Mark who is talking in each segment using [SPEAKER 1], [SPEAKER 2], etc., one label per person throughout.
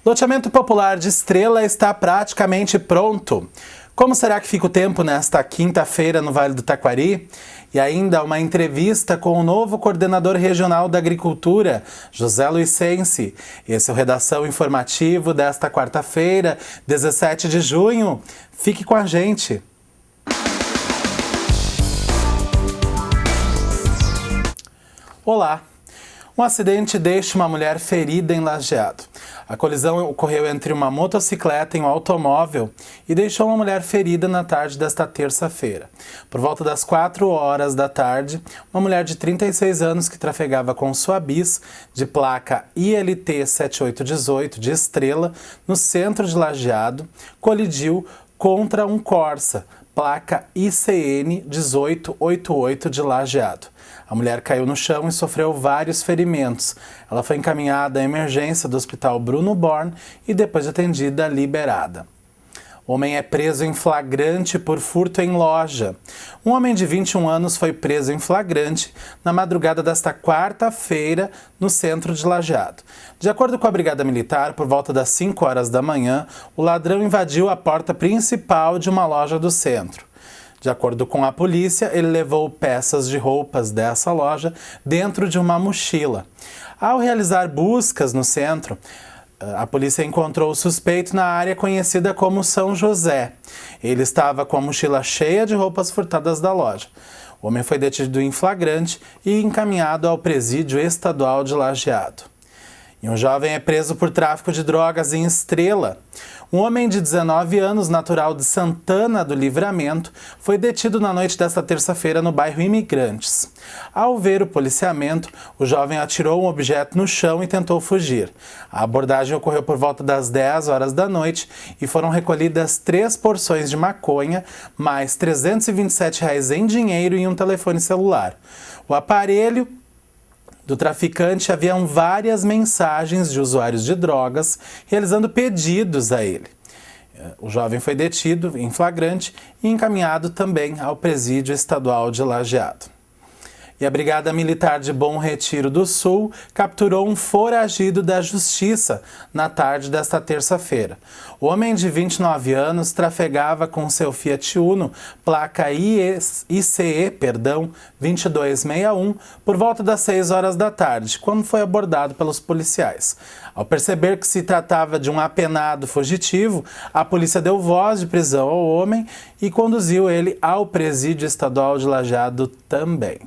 [SPEAKER 1] Loteamento popular de Estrela está praticamente pronto. Como será que fica o tempo nesta quinta-feira no Vale do Taquari? E ainda uma entrevista com o novo coordenador regional da Agricultura, José Luicense. Esse é o Redação Informativo desta quarta-feira, 17 de junho. Fique com a gente. Olá! Um acidente deixa uma mulher ferida em Lajeado. A colisão ocorreu entre uma motocicleta e um automóvel e deixou uma mulher ferida na tarde desta terça-feira. Por volta das 4 horas da tarde, uma mulher de 36 anos que trafegava com sua bis de placa ILT 7818 de Estrela, no centro de Lajeado, colidiu contra um Corsa, placa ICN 1888 de Lajeado. A mulher caiu no chão e sofreu vários ferimentos. Ela foi encaminhada à emergência do Hospital Bruno Born e depois de atendida, liberada. O homem é preso em flagrante por furto em loja. Um homem de 21 anos foi preso em flagrante na madrugada desta quarta-feira no centro de Lajeado. De acordo com a Brigada Militar, por volta das 5 horas da manhã, o ladrão invadiu a porta principal de uma loja do centro. De acordo com a polícia, ele levou peças de roupas dessa loja dentro de uma mochila. Ao realizar buscas no centro, a polícia encontrou o suspeito na área conhecida como São José. Ele estava com a mochila cheia de roupas furtadas da loja. O homem foi detido em flagrante e encaminhado ao Presídio Estadual de Lajeado. E um jovem é preso por tráfico de drogas em Estrela. Um homem de 19 anos, natural de Santana do Livramento, foi detido na noite desta terça-feira no bairro Imigrantes. Ao ver o policiamento, o jovem atirou um objeto no chão e tentou fugir. A abordagem ocorreu por volta das 10 horas da noite e foram recolhidas 3 porções de maconha, mais R$ 327 em dinheiro e um telefone celular. O aparelho do traficante haviam várias mensagens de usuários de drogas realizando pedidos a ele. O jovem foi detido em flagrante e encaminhado também ao Presídio Estadual de Lajeado. E a Brigada Militar de Bom Retiro do Sul capturou um foragido da Justiça na tarde desta terça-feira. O homem de 29 anos trafegava com seu Fiat Uno, placa ICE 2261, por volta das 6 horas da tarde, quando foi abordado pelos policiais. Ao perceber que se tratava de um apenado fugitivo, a polícia deu voz de prisão ao homem e conduziu ele ao Presídio Estadual de Lajeado também.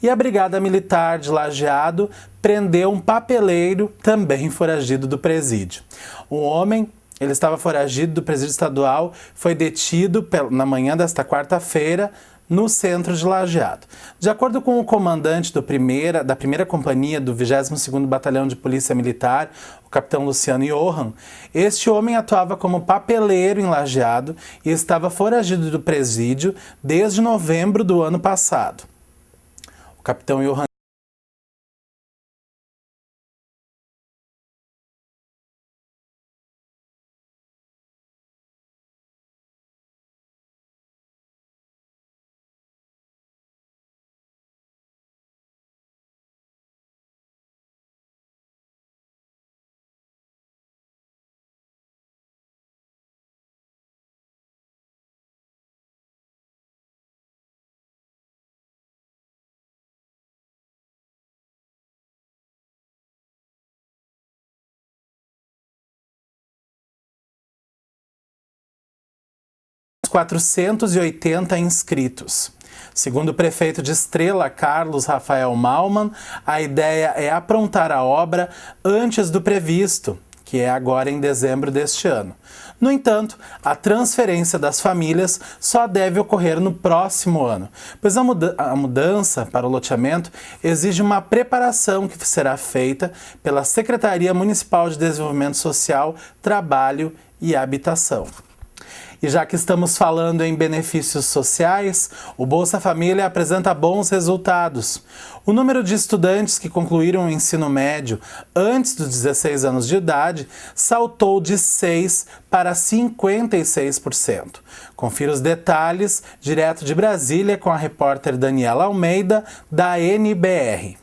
[SPEAKER 1] E a Brigada Militar de Lajeado prendeu um papeleiro também foragido do presídio. O homem, ele estava foragido do presídio estadual, foi detido na manhã desta quarta-feira no centro de Lajeado. De acordo com o comandante da primeira companhia do 22º Batalhão de Polícia Militar, o capitão Luciano Johan, este homem atuava como papeleiro em Lajeado e estava foragido do presídio desde novembro do ano passado. O capitão Johan ...480 inscritos. Segundo o prefeito de Estrela, Carlos Rafael Malman, a ideia é aprontar a obra antes do previsto, que é agora em dezembro deste ano. No entanto, a transferência das famílias só deve ocorrer no próximo ano, pois a mudança para o loteamento exige uma preparação que será feita pela Secretaria Municipal de Desenvolvimento Social, Trabalho e Habitação. E já que estamos falando em benefícios sociais, o Bolsa Família apresenta bons resultados. O número de estudantes que concluíram o ensino médio antes dos 16 anos de idade saltou de 6% para 56%. Confira os detalhes direto de Brasília com a repórter Daniela Almeida, da NBR.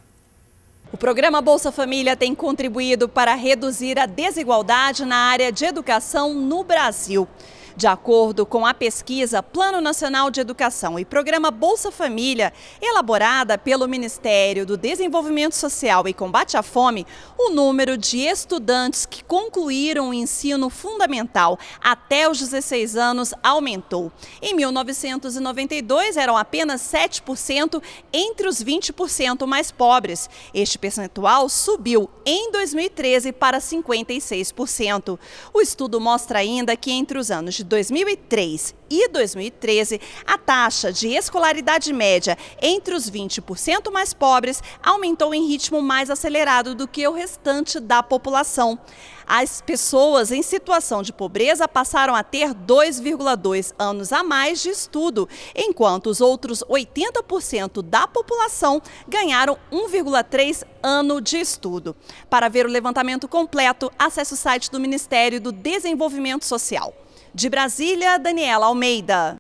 [SPEAKER 2] O programa Bolsa Família tem contribuído para reduzir a desigualdade na área de educação no Brasil. De acordo com a pesquisa Plano Nacional de Educação e Programa Bolsa Família, elaborada pelo Ministério do Desenvolvimento Social e Combate à Fome, o número de estudantes que concluíram o ensino fundamental até os 16 anos aumentou. Em 1992, eram apenas 7% entre os 20% mais pobres. Este percentual subiu em 2013 para 56%. O estudo mostra ainda que entre os anos de 2003 e 2013, a taxa de escolaridade média entre os 20% mais pobres aumentou em ritmo mais acelerado do que o restante da população. As pessoas em situação de pobreza passaram a ter 2,2 anos a mais de estudo, enquanto os outros 80% da população ganharam 1,3 ano de estudo. Para ver o levantamento completo, acesse o site do Ministério do Desenvolvimento Social. De Brasília, Daniela Almeida.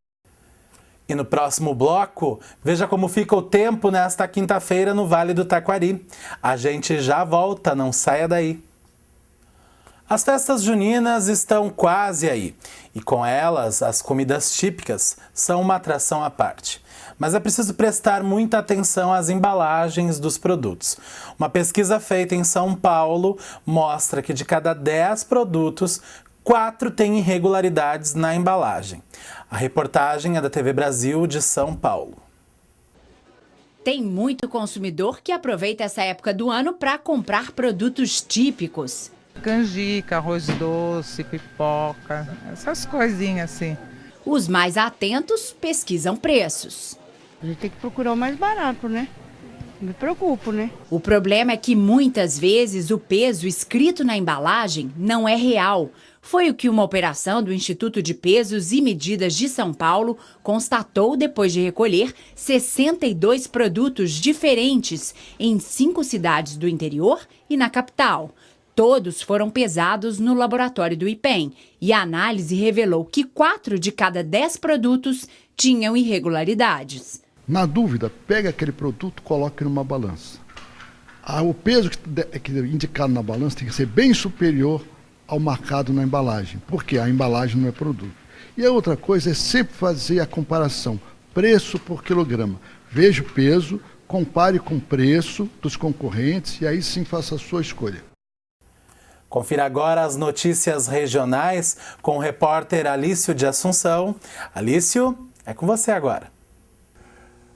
[SPEAKER 1] E no próximo bloco, veja como fica o tempo nesta quinta-feira no Vale do Taquari. A gente já volta, não saia daí. As festas juninas estão quase aí. E com elas, as comidas típicas são uma atração à parte. Mas é preciso prestar muita atenção às embalagens dos produtos. Uma pesquisa feita em São Paulo mostra que de cada 10 produtos, 4 têm irregularidades na embalagem. A reportagem é da TV Brasil de São Paulo.
[SPEAKER 3] Tem muito consumidor que aproveita essa época do ano para comprar produtos típicos.
[SPEAKER 4] Canjica, arroz doce, pipoca, essas coisinhas assim.
[SPEAKER 3] Os mais atentos pesquisam preços.
[SPEAKER 5] A gente tem que procurar o mais barato, né? Me preocupo, né?
[SPEAKER 3] O problema é que muitas vezes o peso escrito na embalagem não é real. Foi o que uma operação do Instituto de Pesos e Medidas de São Paulo constatou depois de recolher 62 produtos diferentes em 5 cidades do interior e na capital. Todos foram pesados no laboratório do IPEM e a análise revelou que 4 de cada 10 produtos tinham irregularidades.
[SPEAKER 6] Na dúvida, pega aquele produto e coloque numa balança. O peso que é indicado na balança tem que ser bem superior ao marcado na embalagem, porque a embalagem não é produto. E a outra coisa é sempre fazer a comparação, preço por quilograma. Veja o peso, compare com o preço dos concorrentes e aí sim faça a sua escolha.
[SPEAKER 1] Confira agora as notícias regionais com o repórter Alício de Assunção. Alício, é com você agora.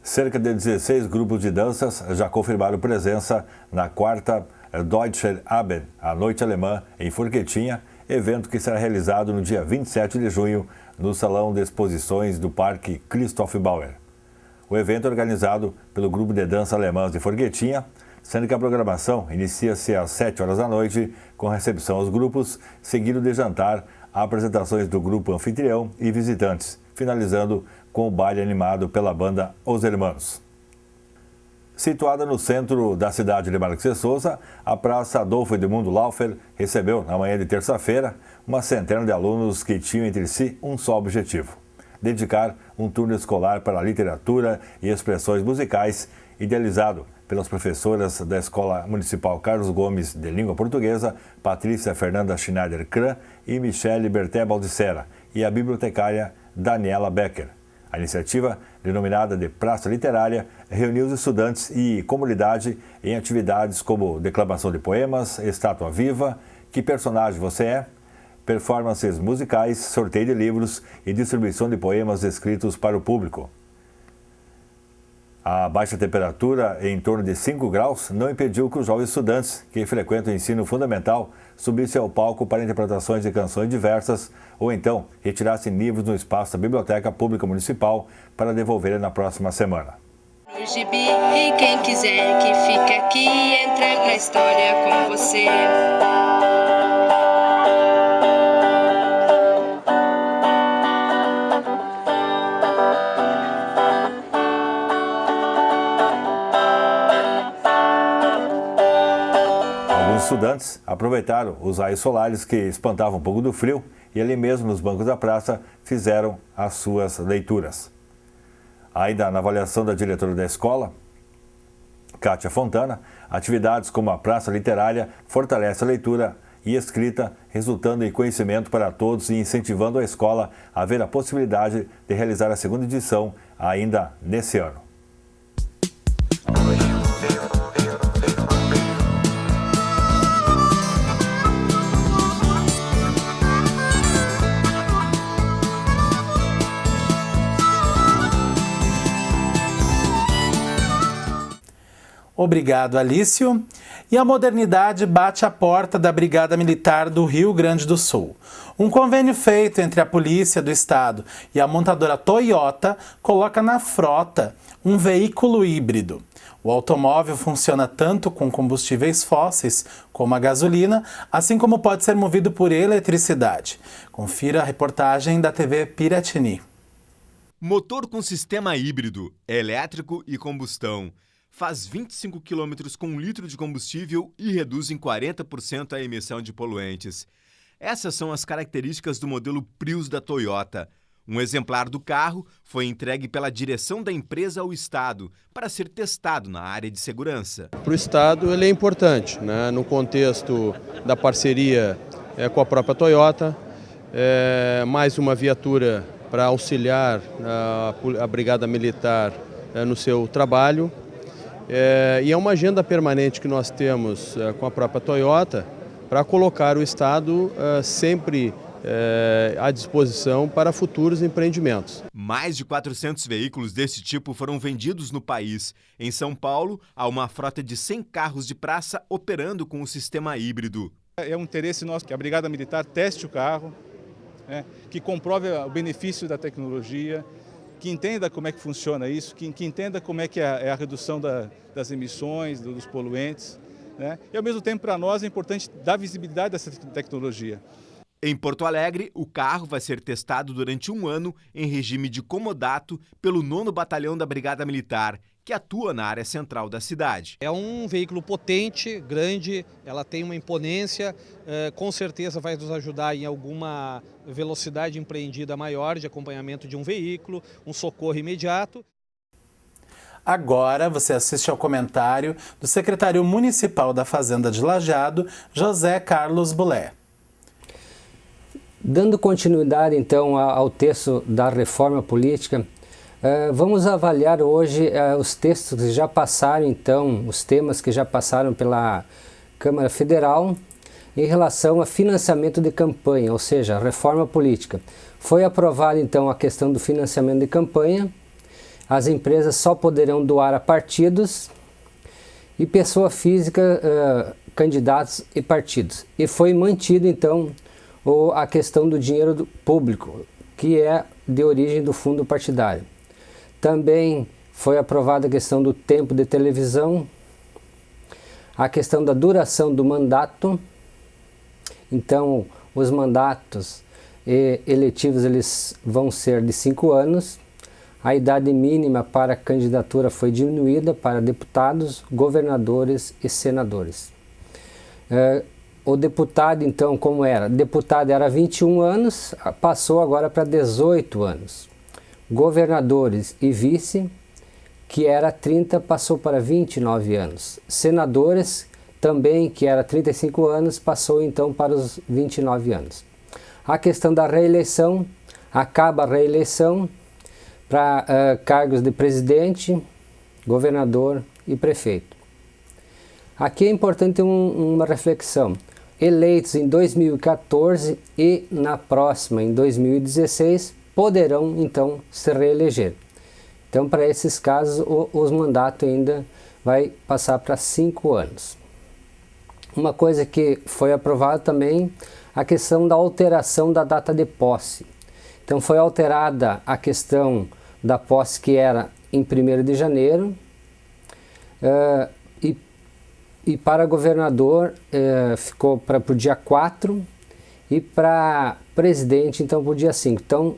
[SPEAKER 7] Cerca de 16 grupos de danças já confirmaram presença na quarta Deutscher Abend, a Noite Alemã, em Forquetinha, evento que será realizado no dia 27 de junho no Salão de Exposições do Parque Christoph Bauer. O evento é organizado pelo Grupo de Dança Alemãs de Forquetinha, sendo que a programação inicia-se às 7 horas da noite, com recepção aos grupos, seguido de jantar, apresentações do grupo anfitrião e visitantes, finalizando com o baile animado pela banda Os Hermanos. Situada no centro da cidade de Marques de Souza, a Praça Adolfo Edmundo Laufer recebeu, na manhã de terça-feira, uma centena de alunos que tinham entre si um só objetivo: dedicar um turno escolar para a literatura e expressões musicais, idealizado pelas professoras da Escola Municipal Carlos Gomes de Língua Portuguesa, Patrícia Fernanda Schneider-Kran e Michele Berté Baldissera, e a bibliotecária Daniela Becker. A iniciativa, denominada de Praça Literária, reuniu os estudantes e comunidade em atividades como declamação de poemas, estátua viva, Que Personagem Você É?, performances musicais, sorteio de livros e distribuição de poemas escritos para o público. A baixa temperatura, em torno de 5 graus, não impediu que os jovens estudantes que frequentam o ensino fundamental subissem ao palco para interpretações de canções diversas ou então retirassem livros no espaço da Biblioteca Pública Municipal para devolverem na próxima semana.
[SPEAKER 8] No gibi, e quem quiser que fique aqui, entra na história com você.
[SPEAKER 7] estudantes aproveitaram os raios solares que espantavam um pouco do frio e ali mesmo nos bancos da praça fizeram as suas leituras. Ainda na avaliação da diretora da escola, Kátia Fontana, atividades como a Praça Literária fortalecem a leitura e escrita, resultando em conhecimento para todos e incentivando a escola a ver a possibilidade de realizar a segunda edição ainda nesse ano.
[SPEAKER 1] Obrigado, Alício. E a modernidade bate à porta da Brigada Militar do Rio Grande do Sul. Um convênio feito entre a Polícia do Estado e a montadora Toyota coloca na frota um veículo híbrido. O automóvel funciona tanto com combustíveis fósseis como a gasolina, assim como pode ser movido por eletricidade. Confira a reportagem da TV Piratini.
[SPEAKER 9] Motor com sistema híbrido, elétrico e combustão. Faz 25 km com 1 litro de combustível e reduz em 40% a emissão de poluentes. Essas são as características do modelo Prius da Toyota. Um exemplar do carro foi entregue pela direção da empresa ao Estado para ser testado na área de segurança.
[SPEAKER 10] Para o Estado ele é importante, né? No contexto da parceria com a própria Toyota, mais uma viatura para auxiliar a Brigada Militar no seu trabalho. E é uma agenda permanente que nós temos com a própria Toyota para colocar o Estado sempre à disposição para futuros empreendimentos.
[SPEAKER 9] Mais de 400 veículos desse tipo foram vendidos no país. Em São Paulo, há uma frota de 100 carros de praça operando com o sistema híbrido.
[SPEAKER 11] É um interesse nosso que a Brigada Militar teste o carro, que comprove o benefício da tecnologia, que entenda como é que funciona isso, que entenda como é que é a redução das emissões, dos poluentes. E, ao mesmo tempo, para nós é importante dar visibilidade dessa tecnologia.
[SPEAKER 9] Em Porto Alegre, o carro vai ser testado durante 1 ano em regime de comodato pelo 9º Batalhão da Brigada Militar, que atua na área central da cidade.
[SPEAKER 12] É um veículo potente, grande, ela tem uma imponência, com certeza vai nos ajudar em alguma velocidade empreendida maior de acompanhamento de um veículo, um socorro imediato.
[SPEAKER 1] Agora você assiste ao comentário do secretário municipal da Fazenda de Lajeado, José Carlos Bulé.
[SPEAKER 13] Dando continuidade então ao texto da reforma política, vamos avaliar hoje os textos que já passaram, então, os temas que já passaram pela Câmara Federal em relação a financiamento de campanha, ou seja, reforma política. Foi aprovada então a questão do financiamento de campanha, as empresas só poderão doar a partidos e pessoa física, candidatos e partidos. E foi mantido então a questão do dinheiro público, que é de origem do fundo partidário. Também foi aprovada a questão do tempo de televisão, a questão da duração do mandato. Então, os mandatos eletivos eles vão ser de 5 anos. A idade mínima para a candidatura foi diminuída para deputados, governadores e senadores. O deputado, então, como era? Deputado era 21 anos, passou agora para 18 anos. Governadores e vice, que era 30, passou para 29 anos. Senadores, também, que era 35 anos, passou então para os 29 anos. A questão da reeleição, acaba a reeleição para cargos de presidente, governador e prefeito. Aqui é importante uma reflexão. Eleitos em 2014 e na próxima, em 2016, poderão então se reeleger. Então, para esses casos, os mandatos ainda vai passar para 5 anos. Uma coisa que foi aprovada também, a questão da alteração da data de posse. Então, foi alterada a questão da posse que era em 1º de janeiro, e para governador ficou para o dia 4 e para presidente então para o dia 5. Então,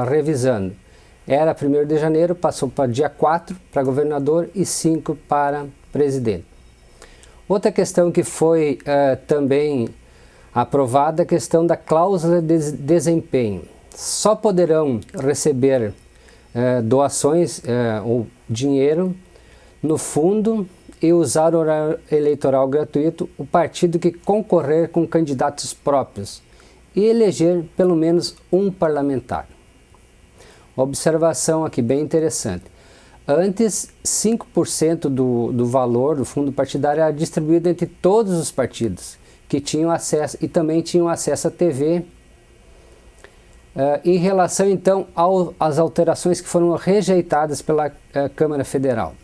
[SPEAKER 13] revisando, era 1º de janeiro, passou para dia 4 para governador e 5 para presidente. Outra questão que foi também aprovada é a questão da cláusula de desempenho. Só poderão receber doações ou dinheiro no fundo e usar o horário eleitoral gratuito o partido que concorrer com candidatos próprios e eleger pelo menos um parlamentar. Observação aqui bem interessante. Antes, 5% do valor do fundo partidário era distribuído entre todos os partidos que tinham acesso e também tinham acesso à TV. Em relação então às alterações que foram rejeitadas pela Câmara Federal.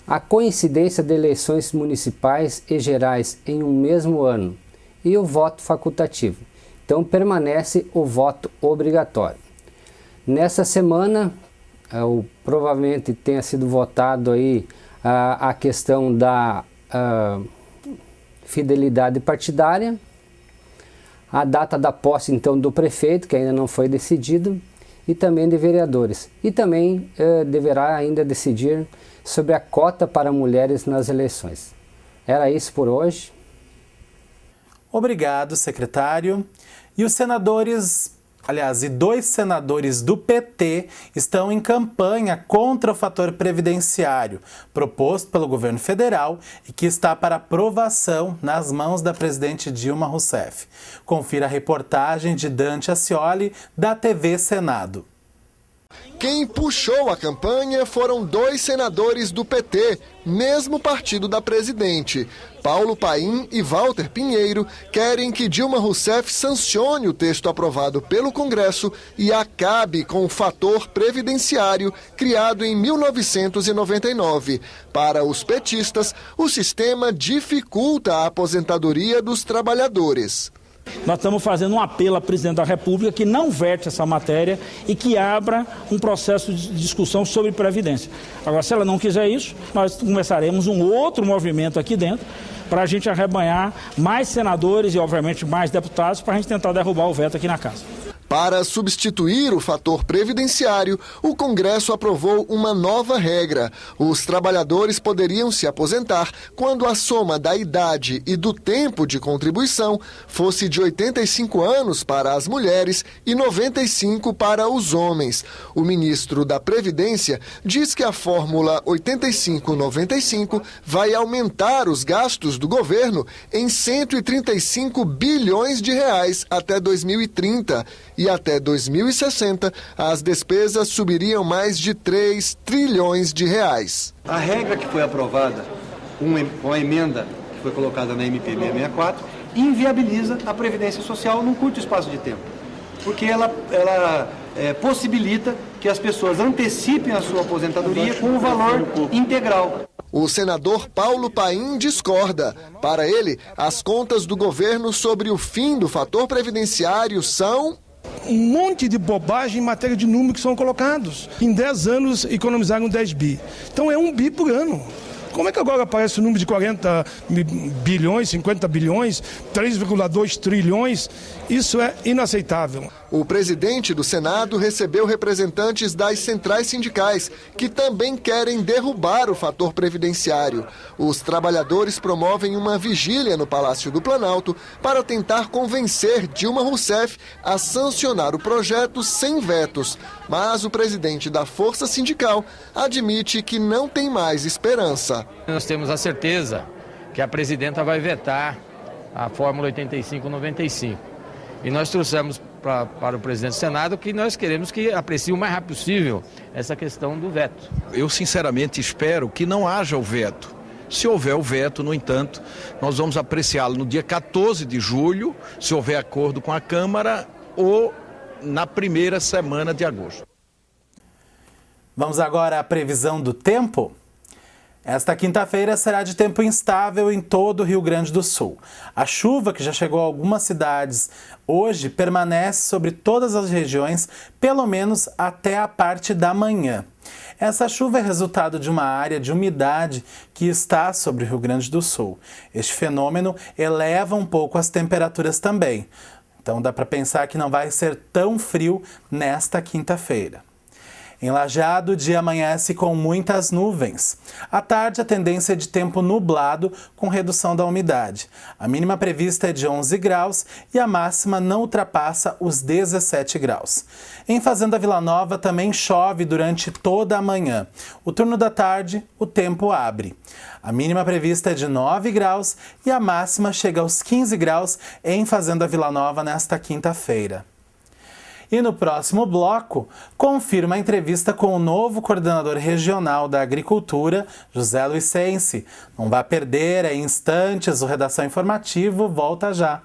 [SPEAKER 13] A coincidência de eleições municipais e gerais em um mesmo ano e o voto facultativo. Então permanece o voto obrigatório. Nessa semana, provavelmente tenha sido votado aí a questão da fidelidade partidária, a data da posse então do prefeito, que ainda não foi decidido, e também de vereadores. E também deverá ainda decidir sobre a cota para mulheres nas eleições. Era isso por hoje.
[SPEAKER 1] Obrigado, secretário. E os senadores, e 2 senadores do PT estão em campanha contra o fator previdenciário, proposto pelo governo federal e que está para aprovação nas mãos da presidente Dilma Rousseff. Confira a reportagem de Dante Ascioli, da TV Senado.
[SPEAKER 14] Quem puxou a campanha foram 2 senadores do PT, mesmo partido da presidente. Paulo Paim e Walter Pinheiro querem que Dilma Rousseff sancione o texto aprovado pelo Congresso e acabe com o fator previdenciário criado em 1999. Para os petistas, o sistema dificulta a aposentadoria dos trabalhadores.
[SPEAKER 15] Nós estamos fazendo um apelo à presidente da República que não vete essa matéria e que abra um processo de discussão sobre Previdência. Agora, se ela não quiser isso, nós começaremos um outro movimento aqui dentro para a gente arrebanhar mais senadores e, obviamente, mais deputados para a gente tentar derrubar o veto aqui na Casa.
[SPEAKER 14] Para substituir o fator previdenciário, o Congresso aprovou uma nova regra. Os trabalhadores poderiam se aposentar quando a soma da idade e do tempo de contribuição fosse de 85 anos para as mulheres e 95 para os homens. O ministro da Previdência diz que a fórmula 85-95 vai aumentar os gastos do governo em 135 bilhões de reais até 2030. E até 2060, as despesas subiriam mais de 3 trilhões de reais.
[SPEAKER 16] A regra que foi aprovada, com a emenda que foi colocada na MP 664, inviabiliza a Previdência Social num curto espaço de tempo. Porque ela possibilita que as pessoas antecipem a sua aposentadoria com o valor integral.
[SPEAKER 14] O senador Paulo Paim discorda. Para ele, as contas do governo sobre o fim do fator previdenciário são
[SPEAKER 17] um monte de bobagem em matéria de números que são colocados. Em 10 anos economizaram 10 bi. Então é 1 bi por ano. Como é que agora aparece o número de 40 bilhões, 50 bilhões, 3,2 trilhões? Isso é inaceitável.
[SPEAKER 14] O presidente do Senado recebeu representantes das centrais sindicais, que também querem derrubar o fator previdenciário. Os trabalhadores promovem uma vigília no Palácio do Planalto para tentar convencer Dilma Rousseff a sancionar o projeto sem vetos. Mas o presidente da Força Sindical admite que não tem mais esperança.
[SPEAKER 18] Nós temos a certeza que a presidenta vai vetar a fórmula 85-95. E nós trouxemos para o presidente do Senado que nós queremos que aprecie o mais rápido possível essa questão do veto.
[SPEAKER 19] Eu sinceramente espero que não haja o veto. Se houver o veto, no entanto, nós vamos apreciá-lo no dia 14 de julho, se houver acordo com a Câmara, ou na primeira semana de agosto.
[SPEAKER 1] Vamos agora à previsão do tempo? Esta quinta-feira será de tempo instável em todo o Rio Grande do Sul. A chuva, que já chegou a algumas cidades hoje, permanece sobre todas as regiões, pelo menos até a parte da manhã. Essa chuva é resultado de uma área de umidade que está sobre o Rio Grande do Sul. Este fenômeno eleva um pouco as temperaturas também. Então dá para pensar que não vai ser tão frio nesta quinta-feira. Em Lajeado, o dia amanhece com muitas nuvens. À tarde, a tendência é de tempo nublado, com redução da umidade. A mínima prevista é de 11 graus e a máxima não ultrapassa os 17 graus. Em Fazenda Vila Nova, também chove durante toda a manhã. O turno da tarde, o tempo abre. A mínima prevista é de 9 graus e a máxima chega aos 15 graus em Fazenda Vila Nova nesta quinta-feira. E no próximo bloco, confirma a entrevista com o novo coordenador regional da Agricultura, José Luiz Sensi. Não vá perder, em instantes, o Redação Informativo volta já.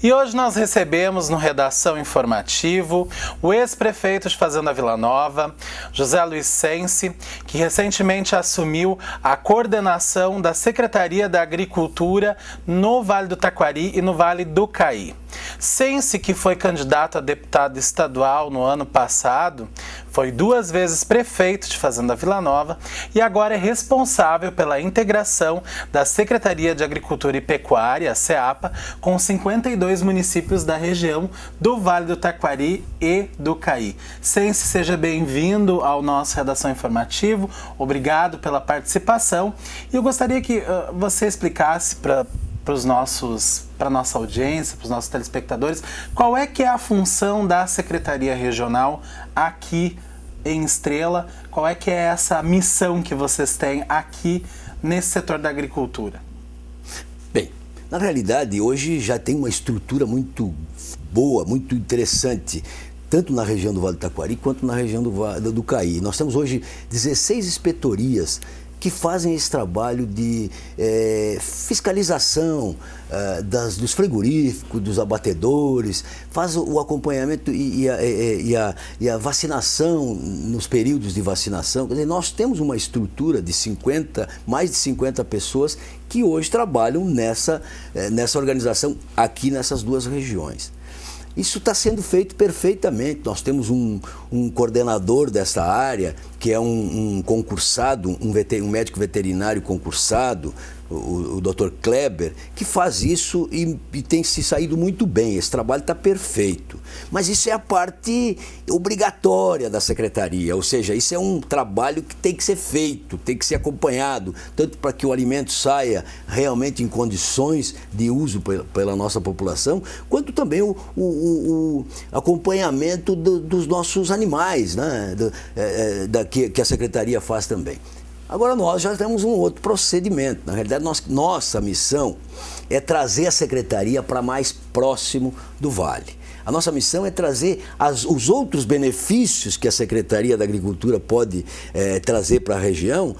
[SPEAKER 1] E hoje nós recebemos no Redação Informativo o ex-prefeito de Fazenda Vila Nova, José Luiz Sensi, que recentemente assumiu a coordenação da Secretaria da Agricultura no Vale do Taquari e no Vale do Caí. Sensi, que foi candidato a deputado estadual no ano passado, foi 2 vezes prefeito de Fazenda Vila Nova e agora é responsável pela integração da Secretaria de Agricultura e Pecuária, a SEAPA, com 52 municípios da região do Vale do Taquari e do Caí. Sensi, seja bem-vindo ao nosso Redação Informativo, obrigado pela participação e eu gostaria que você explicasse para a nossa audiência, para os nossos telespectadores, qual é que é a função da Secretaria Regional aqui em Estrela, qual é que é essa missão que vocês têm aqui nesse setor da agricultura?
[SPEAKER 20] Bem, na realidade, hoje já tem uma estrutura muito boa, muito interessante, tanto na região do Vale do Taquari quanto na região do Caí. Nós temos hoje 16 inspetorias que fazem esse trabalho de fiscalização dos frigoríficos, dos abatedores, faz o acompanhamento e a vacinação nos períodos de vacinação. Quer dizer, nós temos uma estrutura de mais de 50 pessoas que hoje trabalham nessa organização aqui nessas 2 regiões. Isso está sendo feito perfeitamente. Nós temos um coordenador dessa área, que é um concursado, um médico veterinário concursado, o Dr. Kleber, que faz isso e tem se saído muito bem. Esse trabalho está perfeito. Mas isso é a parte obrigatória da secretaria, ou seja, isso é um trabalho que tem que ser feito, tem que ser acompanhado, tanto para que o alimento saia realmente em condições de uso pela nossa população, quanto também o acompanhamento dos nossos animais, né? Que a secretaria faz também. Agora nós já temos um outro procedimento. Na realidade, nossa missão é trazer a secretaria para mais próximo do Vale. A nossa missão é trazer os outros benefícios que a Secretaria da Agricultura pode trazer para a região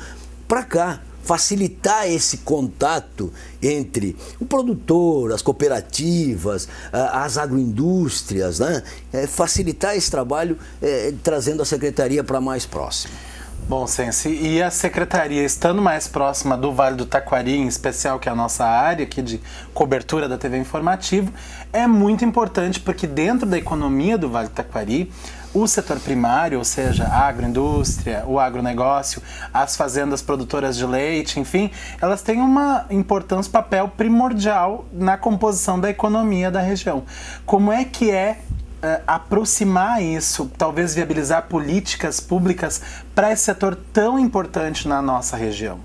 [SPEAKER 20] para cá. Facilitar esse contato entre o produtor, as cooperativas, as agroindústrias, né? Facilitar esse trabalho trazendo a secretaria para mais próximo.
[SPEAKER 1] Bom, Sensi, e a secretaria estando mais próxima do Vale do Taquari, em especial, que é a nossa área aqui de cobertura da TV Informativo, é muito importante porque dentro da economia do Vale do Taquari, o setor primário, ou seja, a agroindústria, o agronegócio, as fazendas produtoras de leite, enfim, elas têm uma importância, um papel primordial na composição da economia da região. Como é que aproximar isso, talvez viabilizar políticas públicas para esse setor tão importante na nossa região?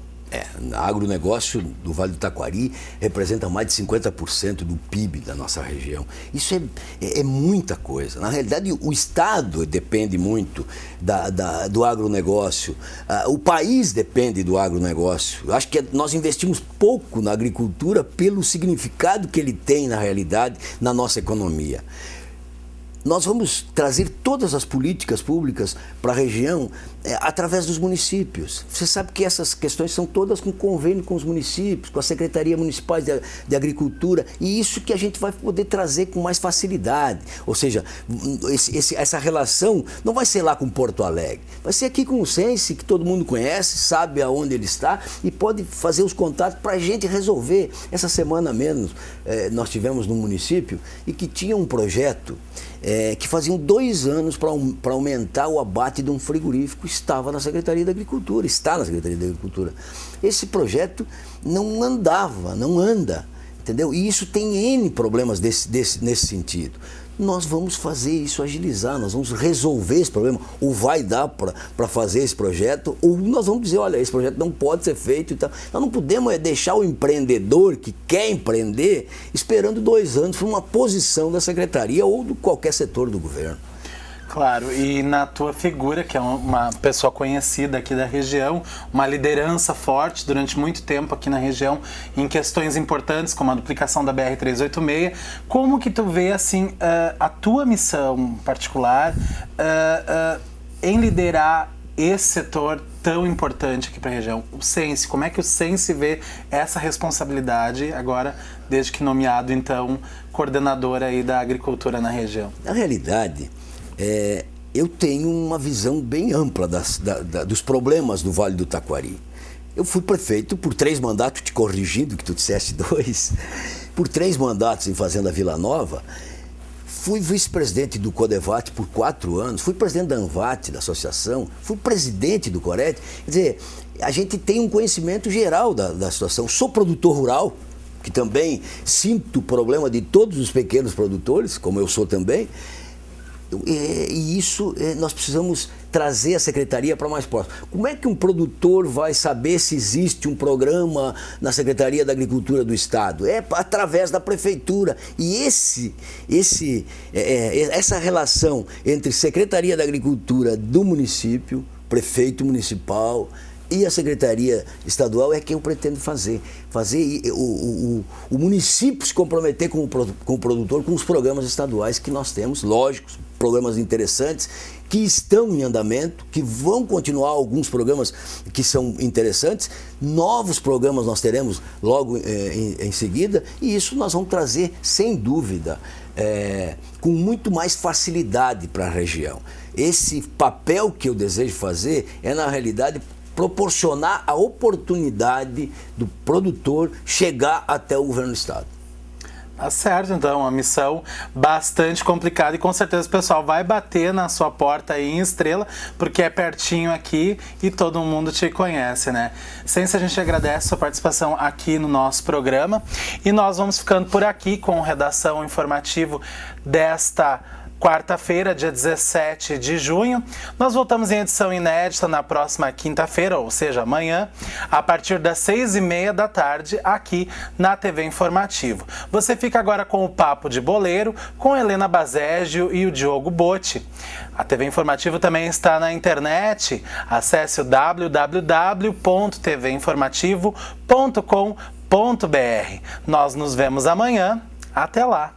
[SPEAKER 20] O agronegócio do Vale do Taquari representa mais de 50% do PIB da nossa região. Isso é muita coisa. Na realidade, o Estado depende muito do agronegócio. O país depende do agronegócio. Eu acho que nós investimos pouco na agricultura pelo significado que ele tem, na realidade, na nossa economia. Nós vamos trazer todas as políticas públicas para a região através dos municípios. Você sabe que essas questões são todas com convênio com os municípios, com a Secretaria Municipal de Agricultura, e isso que a gente vai poder trazer com mais facilidade. Ou seja, essa relação não vai ser lá com Porto Alegre, vai ser aqui com o Sensi, que todo mundo conhece, sabe aonde ele está e pode fazer os contatos para a gente resolver. Essa semana mesmo nós tivemos num município e que tinha um projeto que faziam 2 anos para aumentar o abate de um frigorífico, estava na Secretaria da Agricultura, está na Secretaria da Agricultura. Esse projeto não anda, entendeu? E isso tem N problemas nesse sentido. nós vamos fazer isso agilizar, nós vamos resolver esse problema, ou vai dar para fazer esse projeto, ou nós vamos dizer, olha, esse projeto não pode ser feito e tal. Nós não podemos deixar o empreendedor que quer empreender esperando 2 anos por uma posição da secretaria ou de qualquer setor do governo.
[SPEAKER 1] Claro, e na tua figura, que é uma pessoa conhecida aqui da região, uma liderança forte durante muito tempo aqui na região em questões importantes como a duplicação da BR-386, como que tu vê assim a tua missão particular em liderar esse setor tão importante aqui para a região? O Sense, como é que o Sense vê essa responsabilidade agora, desde que nomeado então coordenador aí da agricultura na região?
[SPEAKER 20] Na realidade, eu tenho uma visão bem ampla dos problemas do Vale do Taquari. Eu fui prefeito por 3 mandatos, te corrigindo que tu disseste 2, por 3 mandatos em Fazenda Vila Nova, fui vice-presidente do Codevate por 4 anos, fui presidente da ANVAT, da associação, fui presidente do Corete. Quer dizer, a gente tem um conhecimento geral da situação. Sou produtor rural, que também sinto o problema de todos os pequenos produtores, como eu sou também. E isso nós precisamos trazer a secretaria para mais próximo. Como é que um produtor vai saber se existe um programa na Secretaria da Agricultura do Estado? É através da prefeitura. E essa relação entre Secretaria da Agricultura do município, prefeito municipal e a Secretaria Estadual é que eu pretendo fazer o município se comprometer com o produtor, com os programas estaduais que nós temos, lógicos, programas interessantes, que estão em andamento, que vão continuar alguns programas que são interessantes, novos programas nós teremos logo em seguida, e isso nós vamos trazer, sem dúvida, com muito mais facilidade para a região. Esse papel que eu desejo fazer é, na realidade, proporcionar a oportunidade do produtor chegar até o governo do estado.
[SPEAKER 1] Tá certo, então, uma missão bastante complicada e com certeza o pessoal vai bater na sua porta aí em Estrela, porque é pertinho aqui e todo mundo te conhece, né? Sense, a gente agradece a sua participação aqui no nosso programa e nós vamos ficando por aqui com Redação Informativo desta quarta-feira, dia 17 de junho. Nós voltamos em edição inédita na próxima quinta-feira, ou seja, amanhã, a partir das 6h30 da tarde, aqui na TV Informativo. Você fica agora com o Papo de Boleiro, com Helena Bazégio e o Diogo Botti. A TV Informativo também está na internet. Acesse o www.tvinformativo.com.br. Nós nos vemos amanhã. Até lá!